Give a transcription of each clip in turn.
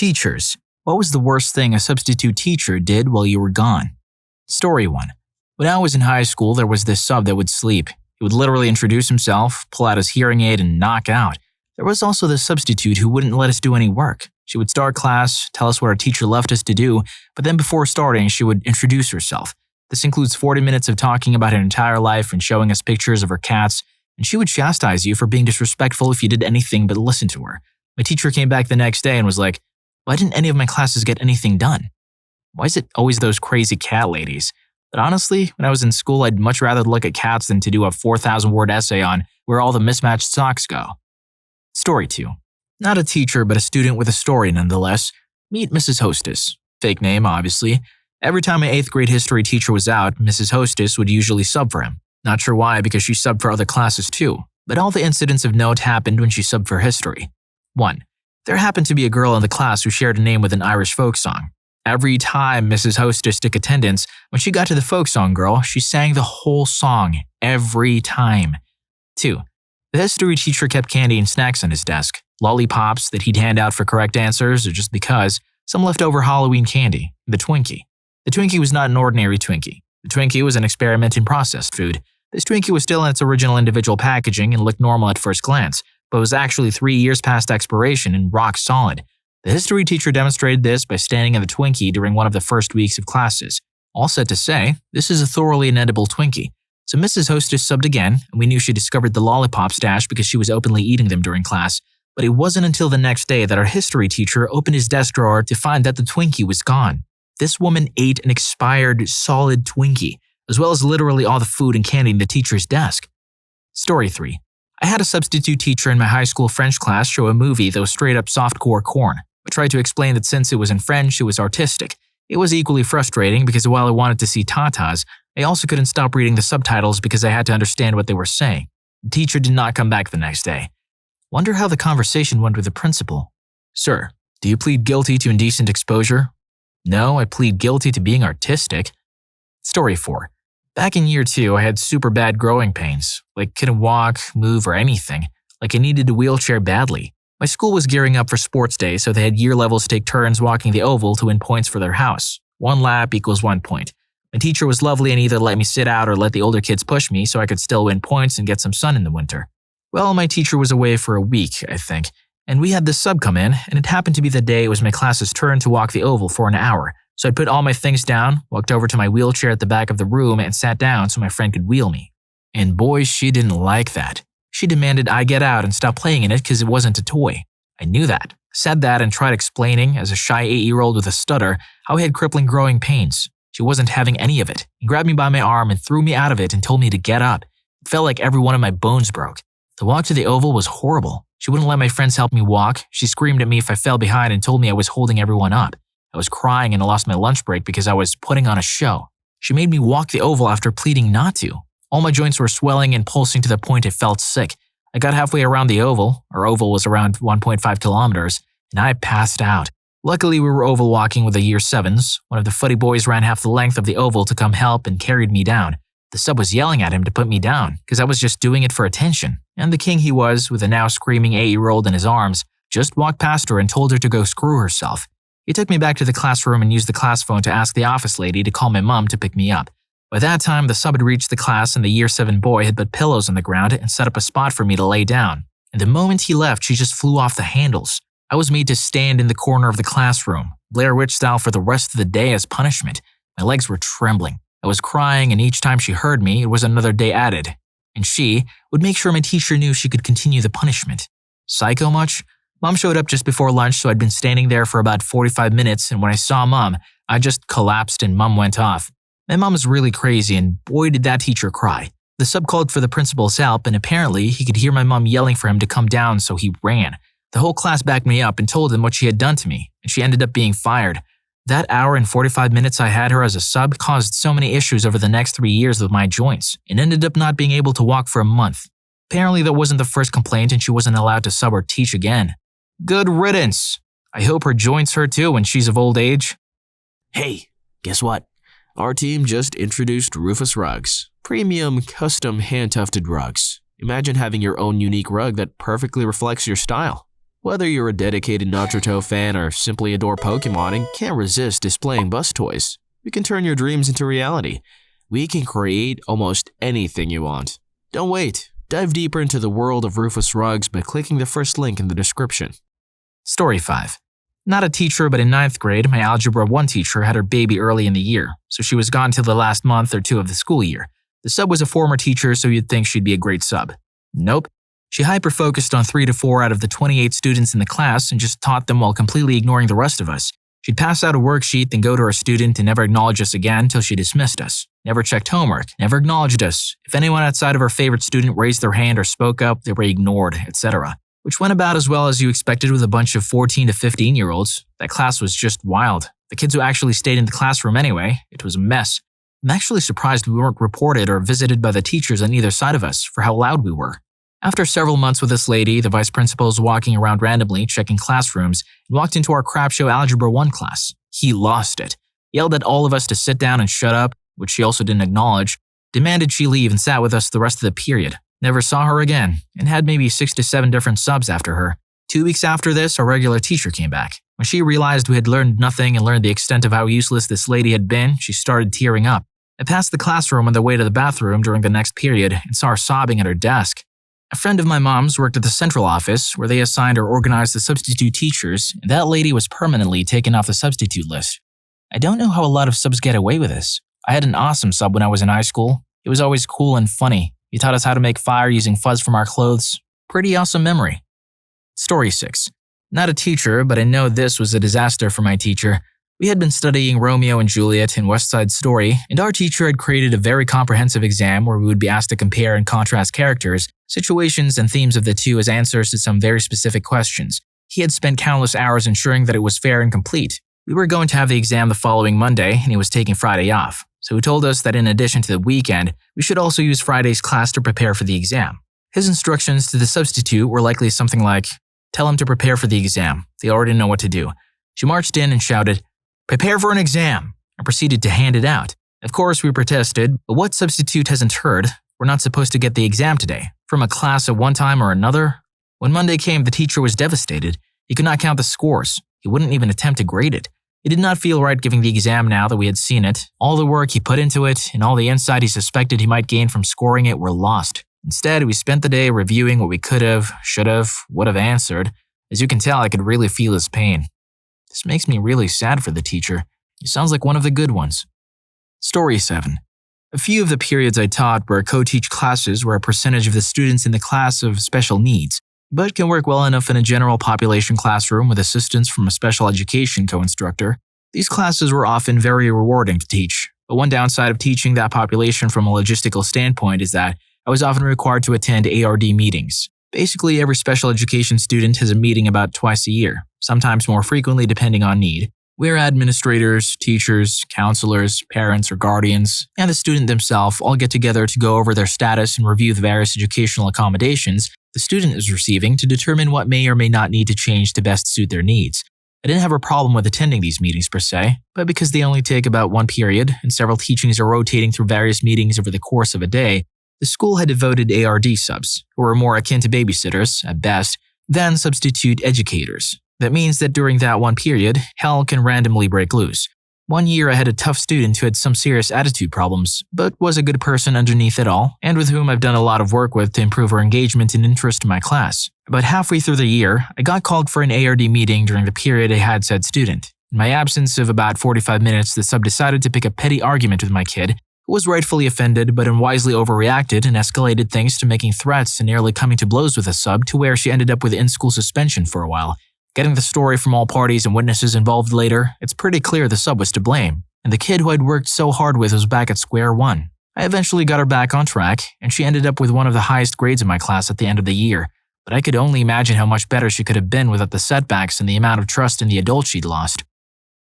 Teachers. What was the worst thing a substitute teacher did while you were gone? Story 1. When I was in high school, there was this sub that would sleep. He would literally introduce himself, pull out his hearing aid, and knock out. There was also the substitute who wouldn't let us do any work. She would start class, tell us what our teacher left us to do, but then before starting, she would introduce herself. This includes 40 minutes of talking about her entire life and showing us pictures of her cats, and she would chastise you for being disrespectful if you did anything but listen to her. My teacher came back the next day and was like, "Why didn't any of my classes get anything done? Why is it always those crazy cat ladies?" But honestly, when I was in school, I'd much rather look at cats than to do a 4,000-word essay on where all the mismatched socks go. Story 2. Not a teacher, but a student with a story nonetheless. Meet Mrs. Hostess. Fake name, obviously. Every time my 8th grade history teacher was out, Mrs. Hostess would usually sub for him. Not sure why, because she subbed for other classes too. But all the incidents of note happened when she subbed for history. 1. There happened to be a girl in the class who shared a name with an Irish folk song. Every time Mrs. Hostess took attendance, when she got to the folk song girl, she sang the whole song, every time. 2. The history teacher kept candy and snacks on his desk, lollipops that he'd hand out for correct answers or just because, some leftover Halloween candy, the Twinkie. The Twinkie was not an ordinary Twinkie. The Twinkie was an experiment in processed food. This Twinkie was still in its original individual packaging and looked normal at first glance, but was actually 3 years past expiration and rock solid. The history teacher demonstrated this by standing in the Twinkie during one of the first weeks of classes. All said to say, this is a thoroughly inedible Twinkie. So Mrs. Hostess subbed again, and we knew she discovered the lollipop stash because she was openly eating them during class. But it wasn't until the next day that our history teacher opened his desk drawer to find that the Twinkie was gone. This woman ate an expired, solid Twinkie, as well as literally all the food and candy in the teacher's desk. Story 3. I had a substitute teacher in my high school French class show a movie that was straight up softcore corn. I tried to explain that since it was in French, it was artistic. It was equally frustrating because while I wanted to see tatas, I also couldn't stop reading the subtitles because I had to understand what they were saying. The teacher did not come back the next day. Wonder how the conversation went with the principal. "Sir, do you plead guilty to indecent exposure?" "No, I plead guilty to being artistic." Story 4. Back in year 2, I had super bad growing pains. Like couldn't walk, move, or anything. Like I needed a wheelchair badly. My school was gearing up for sports day, so they had year levels take turns walking the oval to win points for their house. 1 lap equals 1 point. My teacher was lovely and either let me sit out or let the older kids push me so I could still win points and get some sun in the winter. Well, my teacher was away for a week, I think, and we had this sub come in, and it happened to be the day it was my class's turn to walk the oval for an hour. So I put all my things down, walked over to my wheelchair at the back of the room, and sat down so my friend could wheel me. And boy, she didn't like that. She demanded I get out and stop playing in it because it wasn't a toy. I knew that, said that, and tried explaining, as a shy 8-year-old with a stutter, how I had crippling growing pains. She wasn't having any of it. He grabbed me by my arm and threw me out of it and told me to get up. It felt like every one of my bones broke. The walk to the oval was horrible. She wouldn't let my friends help me walk. She screamed at me if I fell behind and told me I was holding everyone up. I was crying and I lost my lunch break because I was putting on a show. She made me walk the oval after pleading not to. All my joints were swelling and pulsing to the point it felt sick. I got halfway around the oval. Our oval was around 1.5 kilometers, and I passed out. Luckily, we were oval walking with the year 7s. One of the footy boys ran half the length of the oval to come help and carried me down. The sub was yelling at him to put me down, because I was just doing it for attention. And the king he was, with a now screaming 8-year-old in his arms, just walked past her and told her to go screw herself. He took me back to the classroom and used the class phone to ask the office lady to call my mom to pick me up. By that time, the sub had reached the class and the year 7 boy had put pillows on the ground and set up a spot for me to lay down. And the moment he left, she just flew off the handles. I was made to stand in the corner of the classroom, Blair Witch style, for the rest of the day as punishment. My legs were trembling. I was crying, and each time she heard me, it was another day added. And she would make sure my teacher knew she could continue the punishment. Psycho much? Mom showed up just before lunch, so I'd been standing there for about 45 minutes, and when I saw Mom, I just collapsed and Mom went off. My mom was really crazy, and boy did that teacher cry. The sub called for the principal's help, and apparently he could hear my mom yelling for him to come down, so he ran. The whole class backed me up and told him what she had done to me, and she ended up being fired. That hour and 45 minutes I had her as a sub caused so many issues over the next 3 years with my joints, and ended up not being able to walk for a month. Apparently that wasn't the first complaint, and she wasn't allowed to sub or teach again. Good riddance. I hope her joints hurt too when she's of old age. Hey, guess what? Our team just introduced Rufus rugs. Premium, custom, hand-tufted rugs. Imagine having your own unique rug that perfectly reflects your style. Whether you're a dedicated Naruto fan or simply adore Pokemon and can't resist displaying bus toys, we can turn your dreams into reality. We can create almost anything you want. Don't wait. Dive deeper into the world of Rufus Rugs by clicking the first link in the description. Story 5. Not a teacher, but in 9th grade, my Algebra 1 teacher had her baby early in the year, so she was gone till the last month or two of the school year. The sub was a former teacher, so you'd think she'd be a great sub. Nope. She hyper-focused on 3 to 4 out of the 28 students in the class and just taught them while completely ignoring the rest of us. She'd pass out a worksheet, then go to her student and never acknowledge us again till she dismissed us. Never checked homework, never acknowledged us. If anyone outside of her favorite student raised their hand or spoke up, they were ignored, etc. Which went about as well as you expected with a bunch of 14 to 15-year-olds. That class was just wild. The kids who actually stayed in the classroom anyway, it was a mess. I'm actually surprised we weren't reported or visited by the teachers on either side of us for how loud we were. After several months with this lady, the vice principal was walking around randomly, checking classrooms, and walked into our crap show Algebra 1 class. He lost it. Yelled at all of us to sit down and shut up, which she also didn't acknowledge, demanded she leave and sat with us the rest of the period. Never saw her again, and had maybe 6 to 7 different subs after her. 2 weeks after this, our regular teacher came back. When she realized we had learned nothing and learned the extent of how useless this lady had been, she started tearing up. I passed the classroom on the way to the bathroom during the next period and saw her sobbing at her desk. A friend of my mom's worked at the central office where they assigned or organized the substitute teachers, and that lady was permanently taken off the substitute list. I don't know how a lot of subs get away with this. I had an awesome sub when I was in high school. It was always cool and funny. He taught us how to make fire using fuzz from our clothes. Pretty awesome memory. Story 6. Not a teacher, but I know this was a disaster for my teacher. We had been studying Romeo and Juliet and West Side Story, and our teacher had created a very comprehensive exam where we would be asked to compare and contrast characters, situations, and themes of the two as answers to some very specific questions. He had spent countless hours ensuring that it was fair and complete. We were going to have the exam the following Monday, and he was taking Friday off. So he told us that in addition to the weekend, we should also use Friday's class to prepare for the exam. His instructions to the substitute were likely something like, "Tell him to prepare for the exam. They already know what to do." She marched in and shouted, "Prepare for an exam," and proceeded to hand it out. Of course, we protested, but what substitute hasn't heard? We're not supposed to get the exam today, from a class at one time or another? When Monday came, the teacher was devastated. He could not count the scores. He wouldn't even attempt to grade it. It did not feel right giving the exam now that we had seen it. All the work he put into it and all the insight he suspected he might gain from scoring it were lost. Instead, we spent the day reviewing what we could have, should have, would have answered. As you can tell, I could really feel his pain. This makes me really sad for the teacher. He sounds like one of the good ones. Story 7. A few of the periods I taught were co-teach classes where a percentage of the students in the class of special needs, but can work well enough in a general population classroom with assistance from a special education co-instructor. These classes were often very rewarding to teach, but one downside of teaching that population from a logistical standpoint is that I was often required to attend ARD meetings. Basically, every special education student has a meeting about twice a year, sometimes more frequently depending on need, where administrators, teachers, counselors, parents, or guardians, and the student themselves all get together to go over their status and review the various educational accommodations the student is receiving to determine what may or may not need to change to best suit their needs. I didn't have a problem with attending these meetings per se, but because they only take about one period and several teachings are rotating through various meetings over the course of a day, the school had devoted ARD subs, who were more akin to babysitters, at best, than substitute educators. That means that during that one period, hell can randomly break loose. One year I had a tough student who had some serious attitude problems, but was a good person underneath it all, and with whom I've done a lot of work with to improve her engagement and interest in my class. About halfway through the year, I got called for an ARD meeting during the period I had said student. In my absence of about 45 minutes, the sub decided to pick a petty argument with my kid, who was rightfully offended but unwisely overreacted and escalated things to making threats and nearly coming to blows with the sub to where she ended up with in-school suspension for a while. Getting the story from all parties and witnesses involved later, it's pretty clear the sub was to blame, and the kid who I'd worked so hard with was back at square one. I eventually got her back on track, and she ended up with one of the highest grades in my class at the end of the year, but I could only imagine how much better she could have been without the setbacks and the amount of trust in the adult she'd lost.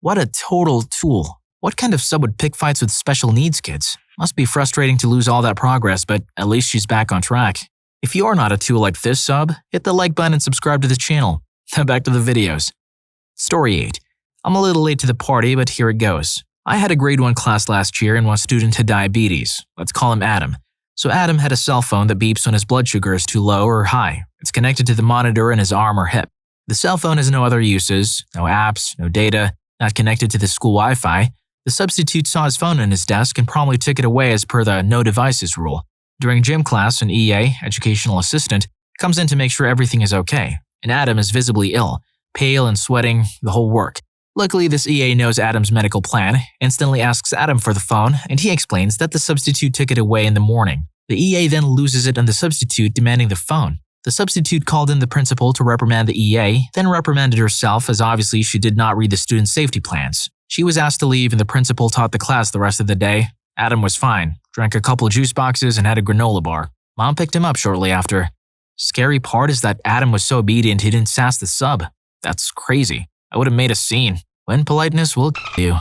What a total tool. What kind of sub would pick fights with special needs kids? Must be frustrating to lose all that progress, but at least she's back on track. If you're not a tool like this sub, hit the like button and subscribe to the channel. Now back to the videos. Story 8. I'm a little late to the party, but here it goes. I had a grade 1 class last year and one student had diabetes. Let's call him Adam. So Adam had a cell phone that beeps when his blood sugar is too low or high. It's connected to the monitor in his arm or hip. The cell phone has no other uses, no apps, no data, not connected to the school Wi-Fi. The substitute saw his phone on his desk and promptly took it away as per the no devices rule. During gym class, an EA, educational assistant, comes in to make sure everything is okay, and Adam is visibly ill, pale and sweating, the whole work. Luckily, this EA knows Adam's medical plan, instantly asks Adam for the phone, and he explains that the substitute took it away in the morning. The EA then loses it on the substitute demanding the phone. The substitute called in the principal to reprimand the EA, then reprimanded herself as obviously she did not read the student's safety plans. She was asked to leave and the principal taught the class the rest of the day. Adam was fine, drank a couple juice boxes and had a granola bar. Mom picked him up shortly after. Scary part is that Adam was so obedient he didn't sass the sub. That's crazy. I would have made a scene. When politeness will you.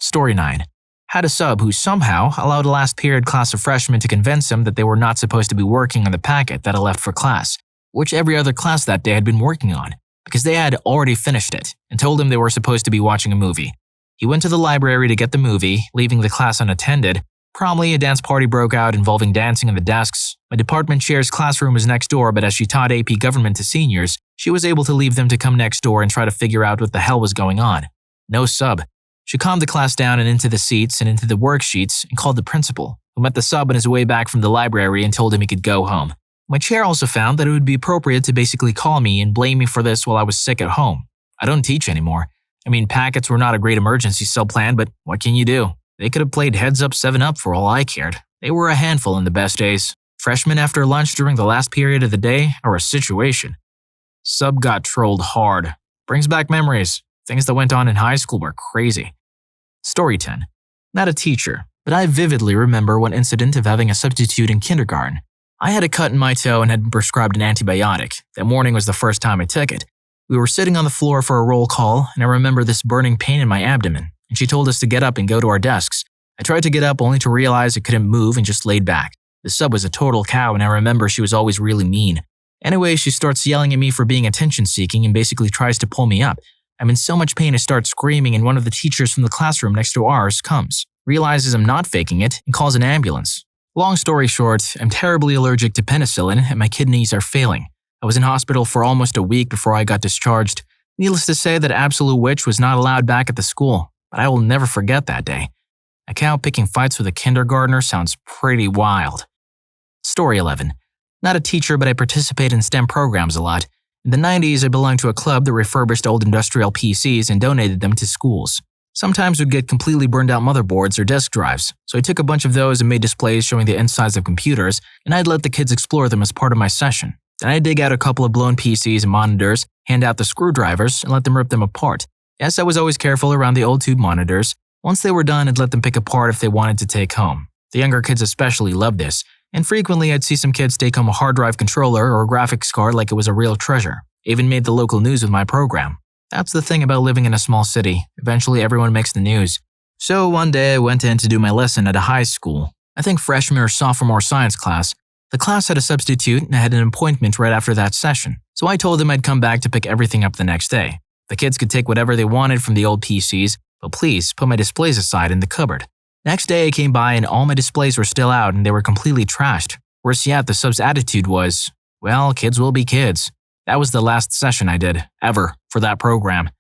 Story 9. Had a sub who somehow allowed a last period class of freshmen to convince him that they were not supposed to be working on the packet that I left for class, which every other class that day had been working on, because they had already finished it, and told him they were supposed to be watching a movie. He went to the library to get the movie, leaving the class unattended. Promptly, a dance party broke out involving dancing on the desks. My department chair's classroom was next door, but as she taught AP government to seniors, she was able to leave them to come next door and try to figure out what the hell was going on. No sub. She calmed the class down and into the seats and into the worksheets and called the principal, who met the sub on his way back from the library and told him he could go home. My chair also found that it would be appropriate to basically call me and blame me for this while I was sick at home. I don't teach anymore. I mean, packets were not a great emergency sub plan, but what can you do? They could have played Heads Up 7-Up for all I cared. They were a handful in the best days. Freshmen after lunch during the last period of the day are a situation. Sub got trolled hard. Brings back memories. Things that went on in high school were crazy. Story 10. Not a teacher, but I vividly remember one incident of having a substitute in kindergarten. I had a cut in my toe and had been prescribed an antibiotic. That morning was the first time I took it. We were sitting on the floor for a roll call, and I remember this burning pain in my abdomen, and she told us to get up and go to our desks. I tried to get up only to realize I couldn't move and just laid back. The sub was a total cow, and I remember she was always really mean. Anyway, she starts yelling at me for being attention-seeking and basically tries to pull me up. I'm in so much pain I start screaming, and one of the teachers from the classroom next to ours comes, realizes I'm not faking it, and calls an ambulance. Long story short, I'm terribly allergic to penicillin and my kidneys are failing. I was in hospital for almost a week before I got discharged. Needless to say that Absolute Witch was not allowed back at the school, but I will never forget that day. A cow picking fights with a kindergartner sounds pretty wild. Story 11. Not a teacher, but I participate in STEM programs a lot. In the 90s, I belonged to a club that refurbished old industrial PCs and donated them to schools. Sometimes we'd get completely burned out motherboards or disk drives, so I took a bunch of those and made displays showing the insides of computers, and I'd let the kids explore them as part of my session. Then I'd dig out a couple of blown PCs and monitors, hand out the screwdrivers, and let them rip them apart. Yes, I was always careful around the old tube monitors. Once they were done, I'd let them pick apart if they wanted to take home. The younger kids especially loved this, and frequently I'd see some kids take home a hard drive controller or a graphics card like it was a real treasure. I even made the local news with my program. That's the thing about living in a small city. Eventually everyone makes the news. So one day I went in to do my lesson at a high school. I think freshman or sophomore science class. The class had a substitute and I had an appointment right after that session. So I told them I'd come back to pick everything up the next day. The kids could take whatever they wanted from the old PCs, but please put my displays aside in the cupboard. Next day I came by and all my displays were still out and they were completely trashed. Worse yet, the sub's attitude was, well, kids will be kids. That was the last session I did, ever, for that program.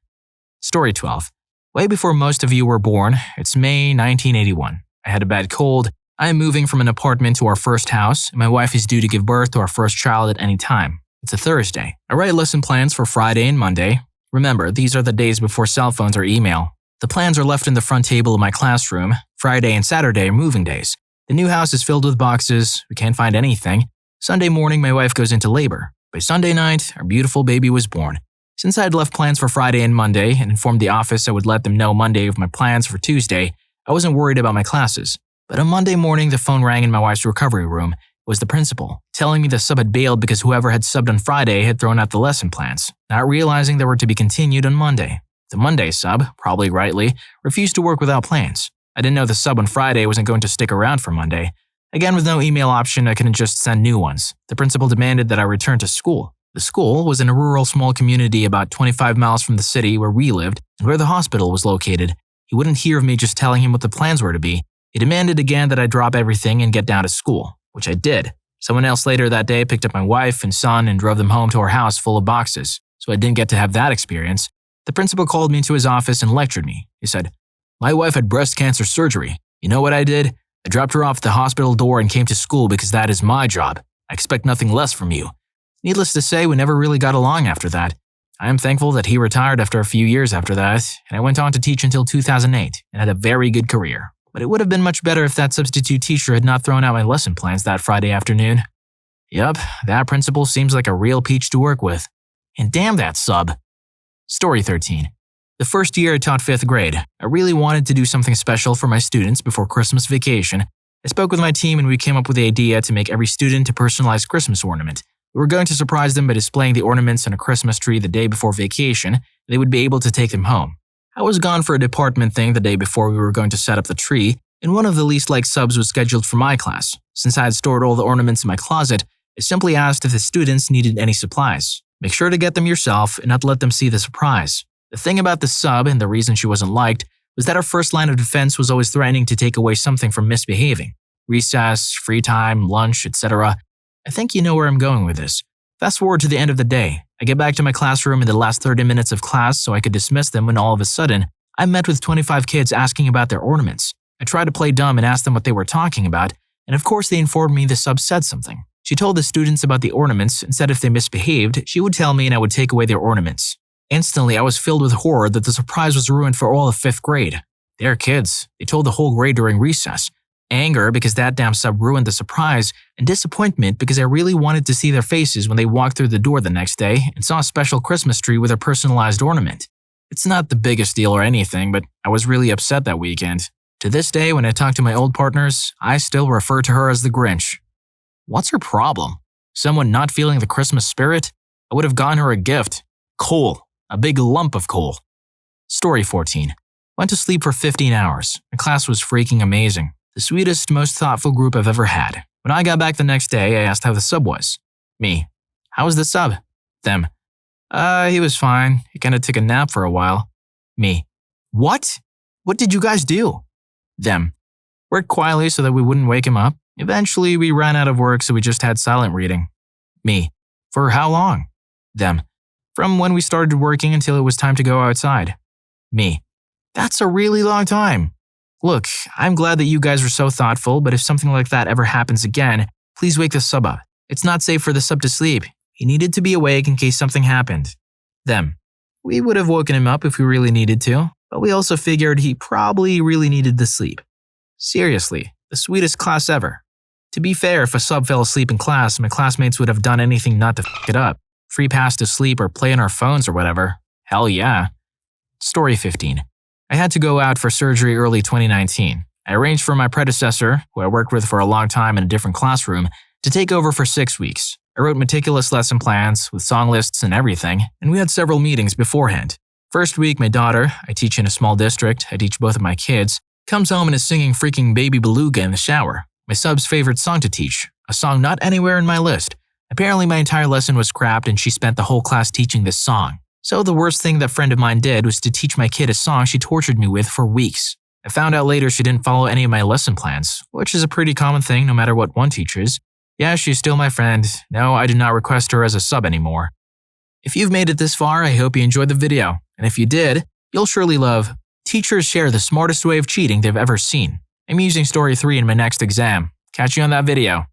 Story 12. Way before most of you were born, it's May 1981. I had a bad cold. I am moving from an apartment to our first house, and my wife is due to give birth to our first child at any time. It's a Thursday. I write lesson plans for Friday and Monday. Remember, these are the days before cell phones or email. The plans are left in the front table of my classroom. Friday and Saturday are moving days. The new house is filled with boxes. We can't find anything. Sunday morning, my wife goes into labor. By Sunday night, our beautiful baby was born. Since I had left plans for Friday and Monday and informed the office I would let them know Monday of my plans for Tuesday, I wasn't worried about my classes. But on Monday morning, the phone rang in my wife's recovery room. It was the principal, telling me the sub had bailed because whoever had subbed on Friday had thrown out the lesson plans, not realizing they were to be continued on Monday. The Monday sub, probably rightly, refused to work without plans. I didn't know the sub on Friday wasn't going to stick around for Monday. Again, with no email option, I couldn't just send new ones. The principal demanded that I return to school. The school was in a rural small community about 25 miles from the city where we lived and where the hospital was located. He wouldn't hear of me just telling him what the plans were to be. He demanded again that I drop everything and get down to school, which I did. Someone else later that day picked up my wife and son and drove them home to our house full of boxes. so I didn't get to have that experience. The principal called me into his office and lectured me. He said, "My wife had breast cancer surgery. You know what I did? I dropped her off at the hospital door and came to school because that is my job. I expect nothing less from you." Needless to say, we never really got along after that. I am thankful that he retired after a few years after that, and I went on to teach until 2008 and had a very good career. But it would have been much better if that substitute teacher had not thrown out my lesson plans that Friday afternoon. Yup, that principal seems like a real peach to work with. And damn that sub. Story 13. The first year I taught 5th grade, I really wanted to do something special for my students before Christmas vacation. I spoke with my team and we came up with the idea to make every student a personalized Christmas ornament. We were going to surprise them by displaying the ornaments on a Christmas tree the day before vacation, and they would be able to take them home. I was gone for a department thing the day before we were going to set up the tree, and one of the least liked subs was scheduled for my class. Since I had stored all the ornaments in my closet, I simply asked if the students needed any supplies. Make sure to get them yourself and not let them see the surprise. The thing about the sub, and the reason she wasn't liked, was that her first line of defense was always threatening to take away something from misbehaving. Recess, free time, lunch, etc. I think you know where I'm going with this. Fast forward to the end of the day. I get back to my classroom in the last 30 minutes of class so I could dismiss them when all of a sudden, I met with 25 kids asking about their ornaments. I tried to play dumb and ask them what they were talking about, and of course they informed me the sub said something. She told the students about the ornaments and said if they misbehaved, she would tell me and I would take away their ornaments. Instantly, I was filled with horror that the surprise was ruined for all of 5th grade. They're kids. They told the whole grade during recess. Anger because that damn sub ruined the surprise, and disappointment because I really wanted to see their faces when they walked through the door the next day and saw a special Christmas tree with a personalized ornament. It's not the biggest deal or anything, but I was really upset that weekend. To this day, when I talk to my old partners, I still refer to her as the Grinch. What's her problem? Someone not feeling the Christmas spirit? I would have gotten her a gift. Coal. A big lump of coal. Story 14. Went to sleep for 15 hours. My class was freaking amazing. The sweetest, most thoughtful group I've ever had. When I got back the next day, I asked how the sub was. Me. How was the sub? Them. He was fine. He kinda took a nap for a while. Me. What? What did you guys do? Them. Worked quietly so that we wouldn't wake him up. Eventually, we ran out of work, so we just had silent reading. Me. For how long? Them. From when we started working until it was time to go outside. Me. That's a really long time. Look, I'm glad that you guys were so thoughtful, but if something like that ever happens again, please wake the sub up. It's not safe for the sub to sleep. He needed to be awake in case something happened. Them. We would have woken him up if we really needed to, but we also figured he probably really needed the sleep. Seriously, the sweetest class ever. To be fair, if a sub fell asleep in class, my classmates would have done anything not to f it up. Free pass to sleep or play on our phones or whatever. Hell yeah. Story 15. I had to go out for surgery early 2019. I arranged for my predecessor, who I worked with for a long time in a different classroom, to take over for 6 weeks. I wrote meticulous lesson plans with song lists and everything, and we had several meetings beforehand. First week, my daughter, I teach in a small district, I teach both of my kids, comes home and is singing freaking Baby Beluga in the shower. My sub's favorite song to teach, a song not anywhere in my list. Apparently my entire lesson was scrapped and she spent the whole class teaching this song. So the worst thing that friend of mine did was to teach my kid a song she tortured me with for weeks. I found out later she didn't follow any of my lesson plans, which is a pretty common thing no matter what one teaches. Yeah, she's still my friend. No, I do not request her as a sub anymore. If you've made it this far, I hope you enjoyed the video. And if you did, you'll surely love Teachers Share the Smartest Way of Cheating They've Ever Seen. I'm using Story 3 in my next exam. Catch you on that video.